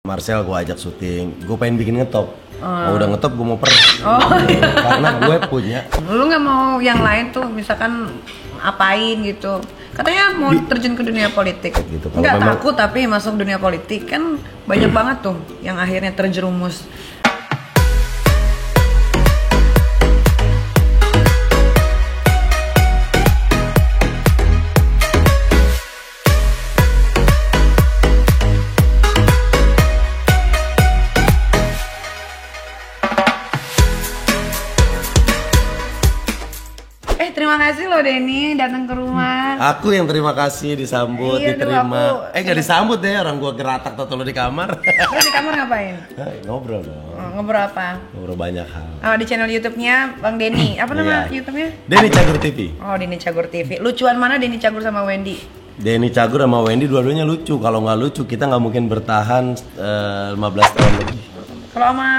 Marcel gue ajak syuting, gue pengen bikin ngetop. Udah ngetop gue mau karena gue punya. Lu nggak mau yang lain tuh, misalkan apain gitu? Katanya mau terjun ke dunia politik. Gitu. Nggak takut tapi masuk dunia politik kan banyak banget tuh yang akhirnya terjerumus. Terima kasih loh Denny datang ke rumah. Aku yang terima kasih disambut, Iya, diterima. Nggak disambut deh, orang gua geratak toto lo di kamar. Terus di kamar ngapain? Ngobrol dong. Ngobrol apa? Ngobrol banyak hal. Di channel YouTube-nya Bang Denny. Apa nama YouTube-nya? Denny Cagur TV. Oh, Denny Cagur TV. Lucuan mana Denny Cagur sama Wendy? Denny Cagur sama Wendy dua-duanya lucu. Kalau nggak lucu kita nggak mungkin bertahan 15 tahun lebih. Kalau sama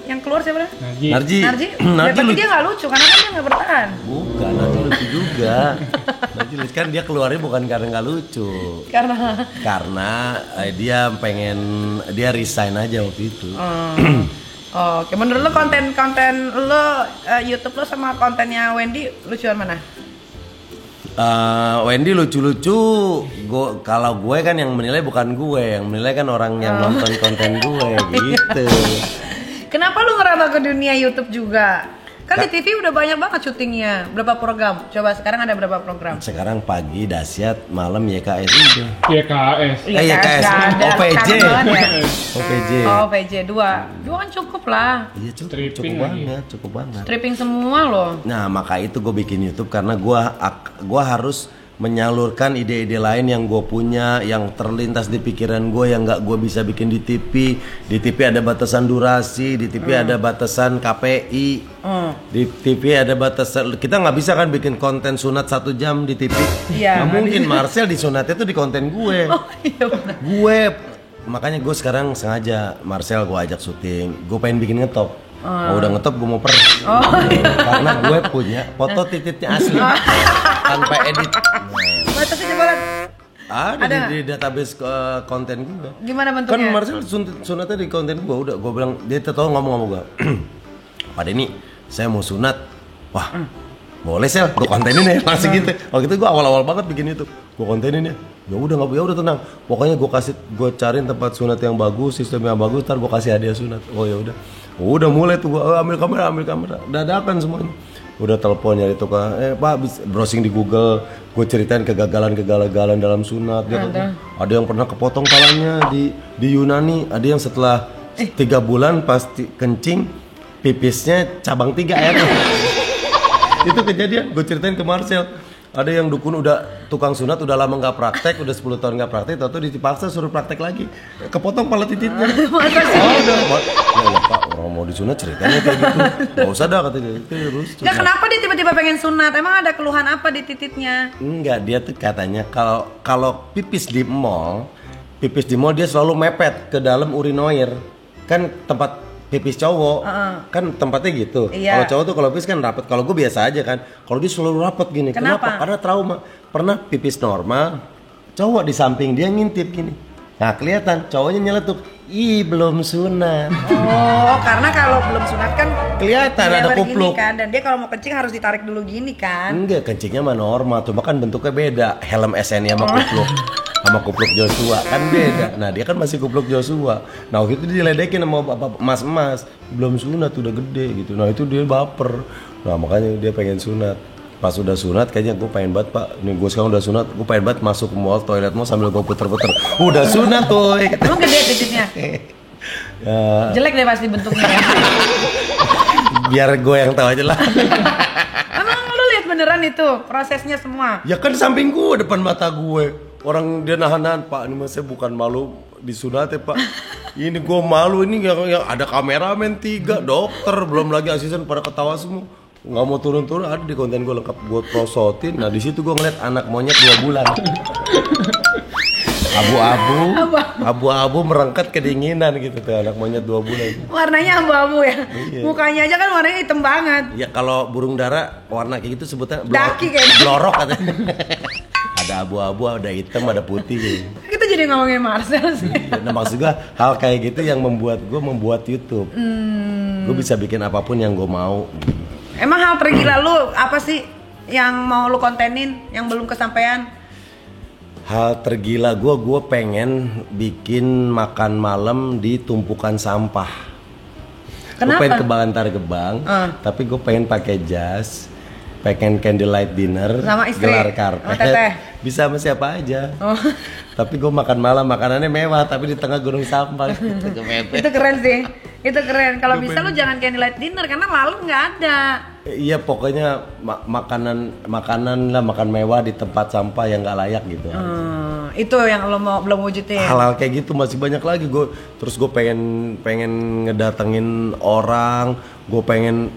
yang keluar siapa? Narji. Tapi dia nggak lucu karena kan dia nggak bertahan. Bukan, Narji lucu juga. Narji lucu kan dia keluarnya bukan karena nggak lucu. Karena dia resign aja waktu itu. Oke, menurut lo konten lo YouTube lo sama kontennya Wendy lucuan mana? Wendy lucu-lucu. Kalau gue kan yang menilai bukan gue, yang menilai kan orang yang nonton konten gue gitu. Kenapa lu ngeraba ke dunia YouTube juga? Kan di TV udah banyak banget syutingnya. Berapa program? Coba sekarang ada berapa program? Sekarang pagi dahsyat, malam YKS udah. YKS. YKS. OPJ. OPJ 2 kan cukup lah. Iya cukup banget. Stripping semua loh. Nah maka itu gue bikin YouTube karena gue harus menyalurkan ide-ide lain yang gue punya, yang terlintas di pikiran gue yang nggak gue bisa bikin di TV. Di TV ada batasan durasi, di TV ada batasan KPI, di TV ada batasan. Kita nggak bisa kan bikin konten sunat 1 jam di TV. Iya. Nggak mungkin. Marcel di sunatnya tuh di konten gue. Oh iya benar. Makanya gue sekarang sengaja Marcel gue ajak syuting. Gue pengen bikin ngetop. Udah ngetop gue mau karena gue punya foto titiknya asli tanpa edit. Batasnya coba lihat. Ada di database konten gue. Gimana bentuknya? Kan Marcel sunatnya di konten gue. Udah gue bilang, dia tahu ngomong sama gue. Pak Denny, saya mau sunat. Wah, boleh Sel, gue kontenin ya. Langsung gitu. Waktu itu gue awal-awal banget bikin itu. Gue kontenin ya. Ya udah tenang. Pokoknya gue cariin tempat sunat yang bagus, sistem yang bagus. Ntar gue kasih hadiah sunat. Oh ya udah mulai tuh gue ambil kamera. Dadakan semuanya. Udah telepon nyari tukang, Pak browsing di Google, gue ceritain kegagalan dalam sunat. Ada yang pernah kepotong palanya di Yunani, ada yang setelah 3 bulan pasti kencing, pipisnya cabang 3 airnya. Itu kejadian, gue ceritain ke Marcel. Ada yang dukun udah tukang sunat udah lama nggak praktek, udah 10 tahun nggak praktek, tahu dipaksa suruh praktek lagi, kepotong pala titiknya. Pak, orang mau disunat ceritanya kayak gitu, nggak usah dah katanya. Terus. Nggak, kenapa dia tiba-tiba pengen sunat? Emang ada keluhan apa di titiknya? Enggak, dia tuh katanya kalau pipis di mall dia selalu mepet ke dalam urinoir, kan tempat pipis cowok kan tempatnya gitu. Kalau cowok tuh kalau pipis kan rapat. Kalau gue biasa aja kan. Kalau dia selalu rapat gini. Kenapa? Karena trauma. Pernah pipis normal, cowok di samping dia ngintip gini. Nah kelihatan cowoknya nyeletuk. Ih belum sunat. Oh karena kalau belum sunat kan kelihatan ada kupluk kan. Dan dia kalau mau kencing harus ditarik dulu gini kan. Enggak, kencingnya mah normal. Cuma kan bentuknya beda. Helm SN-nya sama kupluk. Sama kupluk Joshua kan beda. Nah dia kan masih kupluk Joshua. Nah waktu itu diledekin sama emas-emas, belum sunat udah gede gitu. Nah itu dia baper. Nah makanya dia pengen sunat. Pas udah sunat kayaknya gue pengen banget Pak. Nih gue sekarang udah sunat, gue pengen banget masuk ke mall, toilet mall sambil gue puter-puter. Udah sunat tuh. Emang gede titiknya? Jelek deh pasti bentuknya. Biar gue yang tahu aja lah. Emang lu lihat beneran itu prosesnya semua? Ya kan samping gue, depan mata gue. Orang dia nahan-nahan, Pak, ini mas saya bukan malu disunat ya Pak. Ini gue malu, ini yang ada kameramen 3, dokter, belum lagi asisten pada ketawa semua. Nggak mau turun-turun, ada di konten gue lengkap, gue prosotin. Nah di situ gue ngeliat anak monyet 2 bulan. Abu-abu merengket kedinginan gitu tuh anak monyet 2 bulan. Warnanya abu-abu ya? Iya. Mukanya aja kan warnanya hitam banget. Ya kalau burung dara warna kayak gitu sebutnya daki kayaknya. blorok katanya. Ada abu-abu, ada hitam, ada putih gitu. Itu jadi ngomongin Marcel sih? Nah maksud gue hal kayak gitu yang membuat gue membuat YouTube. Gue bisa bikin apapun yang gue mau. Emang hal tergila lu apa sih yang mau lu kontenin yang belum kesampaian? Hal tergila gue pengen bikin makan malam di tumpukan sampah. Gue pengen ke Bantar Gebang, tapi gue pengen pakai jas, pengen candlelight dinner, sama istri, gelar karpet, bisa sama siapa aja. Tapi gue makan malam makanannya mewah, tapi di tengah gunung sampah. Itu keren sih, itu keren. Kalau bisa lu jangan candlelight dinner karena lalu nggak ada. Iya pokoknya makanan lah, makan mewah di tempat sampah yang nggak layak gitu. Itu yang lo mau belum wujudin. Hal-hal kayak gitu masih banyak lagi. Terus gue pengen ngedatengin orang, gue pengen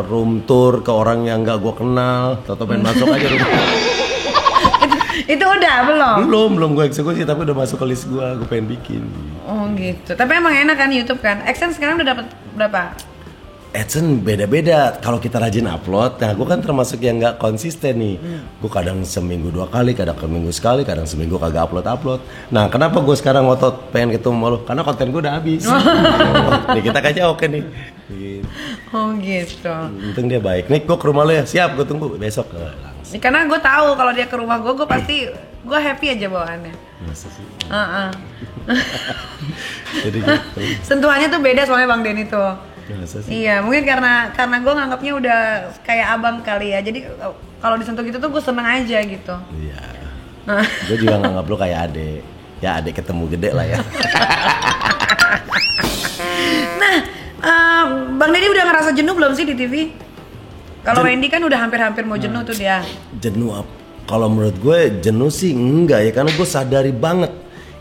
room tour ke orang yang nggak gue kenal, atau pengen masuk aja rumah. Itu udah belum gue eksekusi, tapi udah masuk ke list gue pengen bikin. Oh gitu. Tapi emang enak kan YouTube kan? AdSense sekarang udah dapat berapa? AdSense beda-beda. Kalau kita rajin upload, nah gue kan termasuk yang nggak konsisten nih. Gue kadang seminggu 2 kali, kadang seminggu sekali, kadang seminggu kagak upload. Nah kenapa gue sekarang ngotot pengen ketemu sama lo? Karena konten gue udah habis. Nih kita kayaknya oke nih. Gitu. Oh gitu. Untung dia baik. Nih gue ke rumah lo ya, siap gue tunggu besok langsung. Karena gue tahu kalau dia ke rumah gue pasti gue happy aja bawaannya. Masa sih? Jadi gitu. Sentuhannya tuh beda soalnya Bang Denny tuh. Masa sih? Iya, mungkin karena gue nganggapnya udah kayak abang kali ya. Jadi kalau disentuh gitu tuh gue seneng aja gitu. Iya. Gue juga nganggap lo kayak adek. Ya adek ketemu gede lah ya. Nah, Bang Denny udah ngerasa jenuh belum sih di TV? Kalau Wendy kan udah hampir-hampir mau jenuh tuh dia. Jenuh apa? Kalau menurut gue jenuh sih enggak ya, karena gue sadari banget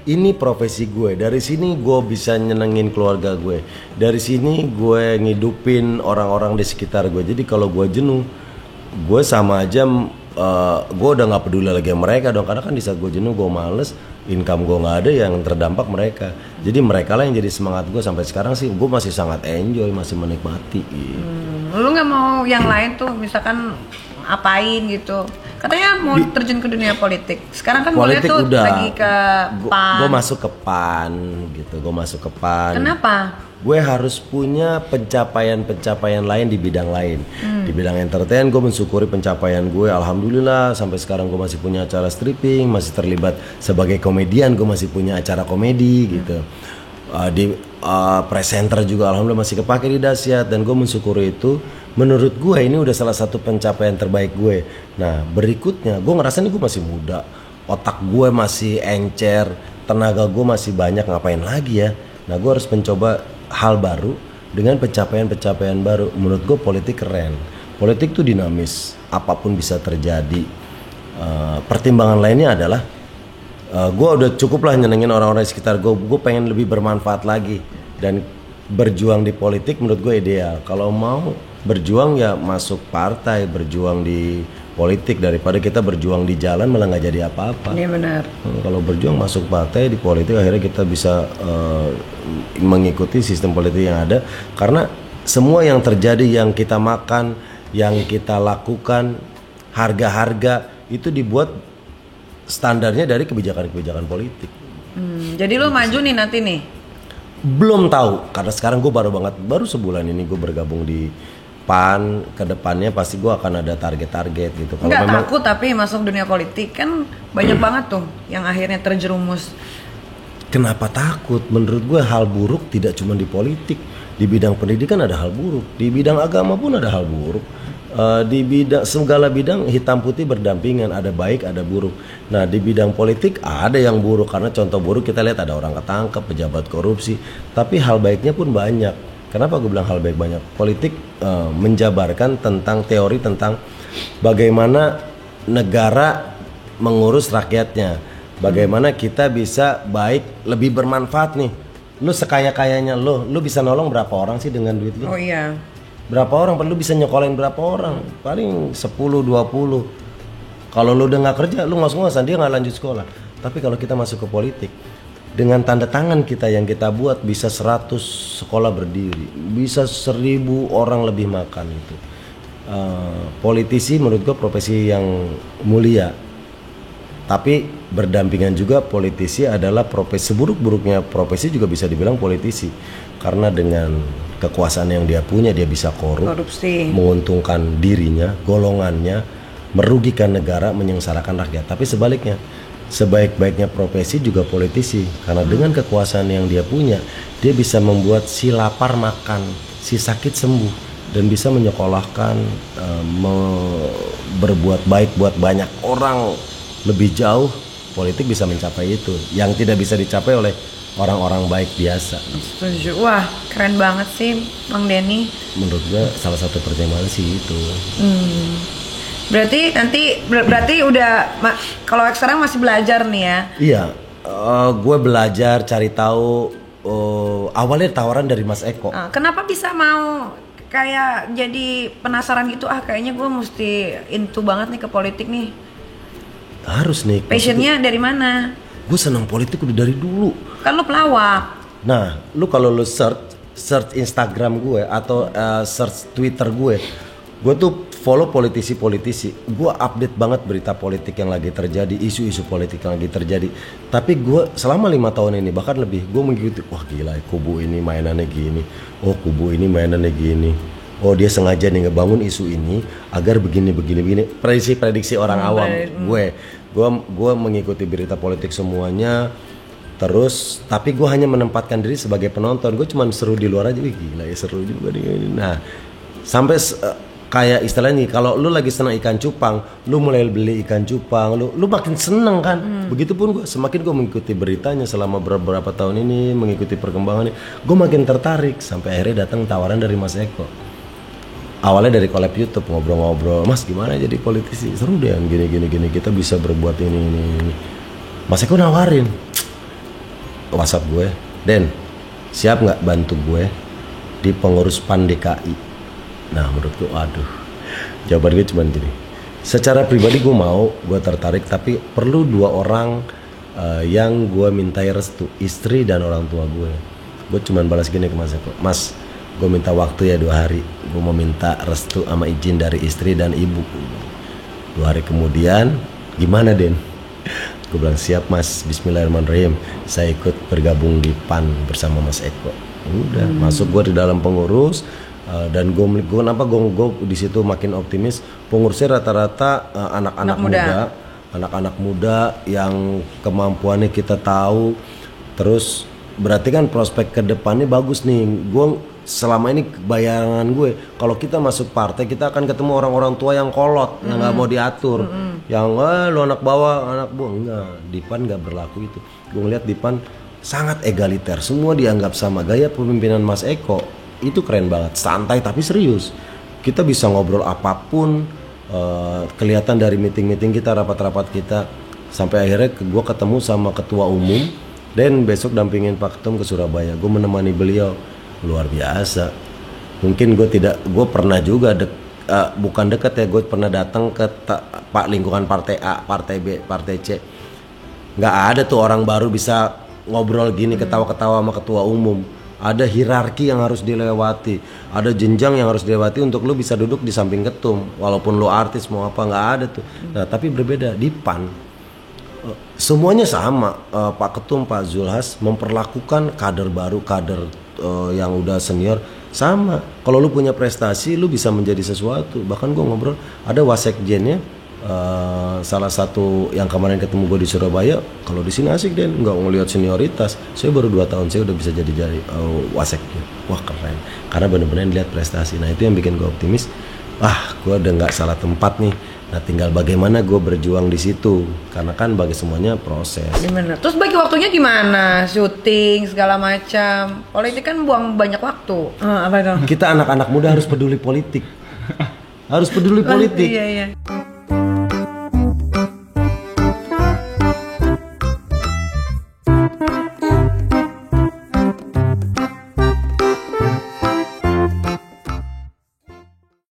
ini profesi gue. Dari sini gue bisa nyenengin keluarga gue. Dari sini gue ngidupin orang-orang di sekitar gue. Jadi kalau gue jenuh, gue sama aja gue udah nggak peduli lagi sama mereka dong. Karena kan di saat gue jenuh, gue males, income gue nggak ada, yang terdampak mereka. Jadi mereka lah yang jadi semangat gue sampai sekarang sih. Gue masih sangat enjoy, masih menikmati. Lu nggak mau yang lain tuh, misalkan apain gitu? Katanya mau terjun ke dunia politik. Sekarang kan politik tuh udah, lagi ke PAN. Gue masuk ke PAN gitu. Gue masuk ke PAN. Kenapa? Gue harus punya pencapaian lain di bidang lain. Di bidang entertain gue mensyukuri pencapaian gue. Alhamdulillah sampai sekarang gue masih punya acara stripping, masih terlibat sebagai komedian, gue masih punya acara komedi gitu. Di presenter juga alhamdulillah masih kepake di Dahsyat, dan gue mensyukuri itu. Menurut gue ini udah salah satu pencapaian terbaik gue. Nah berikutnya gue ngerasa nih gue masih muda, otak gue masih encer, tenaga gue masih banyak, ngapain lagi ya. Nah gue harus mencoba hal baru dengan pencapaian baru. Menurut gue politik keren, politik tuh dinamis, apapun bisa terjadi. Pertimbangan lainnya adalah gue udah cukup lah nyenengin orang-orang di sekitar gue. Gue pengen lebih bermanfaat lagi, dan berjuang di politik menurut gue ideal. Kalau mau berjuang ya masuk partai, berjuang di politik, daripada kita berjuang di jalan malah nggak jadi apa-apa. Iya benar. Kalau berjuang masuk partai di politik, akhirnya kita bisa mengikuti sistem politik yang ada. Karena semua yang terjadi, yang kita makan, yang kita lakukan, harga-harga itu dibuat standarnya dari kebijakan-kebijakan politik. Jadi lo maju nih nanti nih? Belum tahu, karena sekarang gue baru sebulan ini gue bergabung di PAN. Kedepannya pasti gue akan ada target-target gitu. Kalau nggak memang takut tapi masuk dunia politik kan banyak banget tuh yang akhirnya terjerumus. Kenapa takut? Menurut gue hal buruk tidak cuma di politik. Di bidang pendidikan ada hal buruk, di bidang agama pun ada hal buruk. Di bidang segala bidang hitam putih berdampingan, ada baik ada buruk. Nah di bidang politik ada yang buruk, karena contoh buruk kita lihat ada orang ketangkep, pejabat korupsi. Tapi hal baiknya pun banyak. Kenapa gue bilang hal baik banyak? Politik menjabarkan tentang teori tentang bagaimana negara mengurus rakyatnya, bagaimana kita bisa baik, lebih bermanfaat nih. Lu sekaya-kayanya lu bisa nolong berapa orang sih dengan duit lu? Oh iya. Berapa orang perlu bisa nyekolahin berapa orang? Paling 10 20. Kalau lu udah nggak kerja, lu ngos-ngosan, dia nggak lanjut sekolah. Tapi kalau kita masuk ke politik, dengan tanda tangan kita yang kita buat, bisa 100 sekolah berdiri, bisa 1000 orang lebih makan itu. Politisi menurut gue profesi yang mulia. Tapi berdampingan juga politisi adalah profesi. Seburuk-buruknya profesi juga bisa dibilang politisi, karena dengan kekuasaan yang dia punya dia bisa korupsi, menguntungkan dirinya, golongannya, merugikan negara, menyengsarakan rakyat. Tapi sebaliknya, sebaik-baiknya profesi juga politisi, karena dengan kekuasaan yang dia punya dia bisa membuat si lapar makan, si sakit sembuh, dan bisa menyekolahkan, berbuat baik buat banyak orang lebih jauh. Politik bisa mencapai itu yang tidak bisa dicapai oleh orang-orang baik biasa. Setuju. Wah, keren banget sih Bang Denny. Menurut gue salah satu pertimbangan sih itu. Berarti udah kalau sekarang masih belajar nih ya? Iya, gue belajar cari tahu. Awalnya tawaran dari Mas Eko. Kenapa bisa mau kayak jadi penasaran gitu? Kayaknya gue mesti into banget nih ke politik nih. Harus nih. Passionnya dari mana? Gue senang politik udah dari dulu. Kan lu pelawak. Nah, lu kalau lu search Instagram gue atau search Twitter gue tuh follow politisi-politisi. Gue update banget berita politik yang lagi terjadi, isu-isu politik yang lagi terjadi. Tapi gue selama 5 tahun ini bahkan lebih, gue mengikuti. Wah gila, kubu ini mainannya gini. Oh kubu ini mainannya gini. Oh dia sengaja nih ngebangun isu ini agar begini. Prediksi orang awam. Gue mengikuti berita politik semuanya. Terus tapi gue hanya menempatkan diri sebagai penonton. Gue cuma seru di luar aja. Wih gila ya, seru juga nih. Nah sampai kayak istilahnya, kalau lu lagi senang ikan cupang, lu mulai beli ikan cupang, lu makin seneng kan. Begitupun gue, semakin gue mengikuti beritanya selama beberapa tahun ini, mengikuti perkembangannya, gue makin tertarik. Sampai akhirnya datang tawaran dari Mas Eko. Awalnya dari collab YouTube, ngobrol-ngobrol, Mas gimana jadi politisi, seru deh gini, kita bisa berbuat ini. Mas Eko nawarin, WhatsApp gue, Den, siap nggak bantu gue di pengurus PAN DKI? Nah menurutku, aduh, jawaban gue cuma gini, secara pribadi gue mau, gue tertarik, tapi perlu 2 orang yang gue mintai restu, istri dan orang tua gue. Gue cuma balas gini ke Mas Eko, Mas, gue minta waktu ya 2 hari, gue mau minta restu sama izin dari istri dan ibu. 2 hari kemudian, gimana Den? Gue bilang siap Mas, Bismillahirrahmanirrahim, saya ikut bergabung di PAN bersama Mas Eko. Udah masuk gue di dalam pengurus. Dan gue kenapa gue di situ makin optimis, pengurusnya rata-rata anak-anak muda yang kemampuannya kita tahu. Terus berarti kan prospek ke depannya bagus nih. Gue selama ini bayangan gue, kalau kita masuk partai kita akan ketemu orang-orang tua yang kolot, yang nggak mau diatur, yang lu anak bawah, anak buah. Enggak, di PAN nggak berlaku itu. Gue ngeliat di PAN sangat egaliter, semua dianggap sama. Gaya pemimpinan Mas Eko itu keren banget, santai tapi serius. Kita bisa ngobrol apapun, kelihatan dari meeting-meeting kita, rapat-rapat kita. Sampai akhirnya gue ketemu sama ketua umum, dan besok dampingin Pak Ketum ke Surabaya. Gue menemani beliau, luar biasa. Mungkin gue pernah juga bukan deket ya, gue pernah datang ke Pak lingkungan partai A, partai B, partai C. Nggak ada tuh orang baru bisa ngobrol gini, ketawa-ketawa sama ketua umum. Ada hierarki yang harus dilewati, ada jenjang yang harus dilewati untuk lu bisa duduk di samping ketum. Walaupun lu artis mau apa, nggak ada tuh. Nah tapi berbeda di PAN, semuanya sama. Pak Ketum, Pak Zulhas memperlakukan kader baru, kader yang udah senior sama. Kalau lu punya prestasi, lu bisa menjadi sesuatu. Bahkan gue ngobrol, ada wasekjennya, salah satu yang kemarin ketemu gue di Surabaya. Kalau di sini asik Den, nggak ngelihat senioritas. Saya baru 2 tahun, saya udah bisa jadi wasekjen. Wah keren, karena benar-benar lihat prestasi. Nah itu yang bikin gue optimis. Gue udah nggak salah tempat nih. Nah tinggal bagaimana gue berjuang di situ, karena kan bagi semuanya proses. Gimana? Terus bagi waktunya gimana? Syuting segala macam. Politik kan buang banyak waktu. Apa itu? Kita anak-anak muda harus peduli politik. Harus peduli politik. Iya.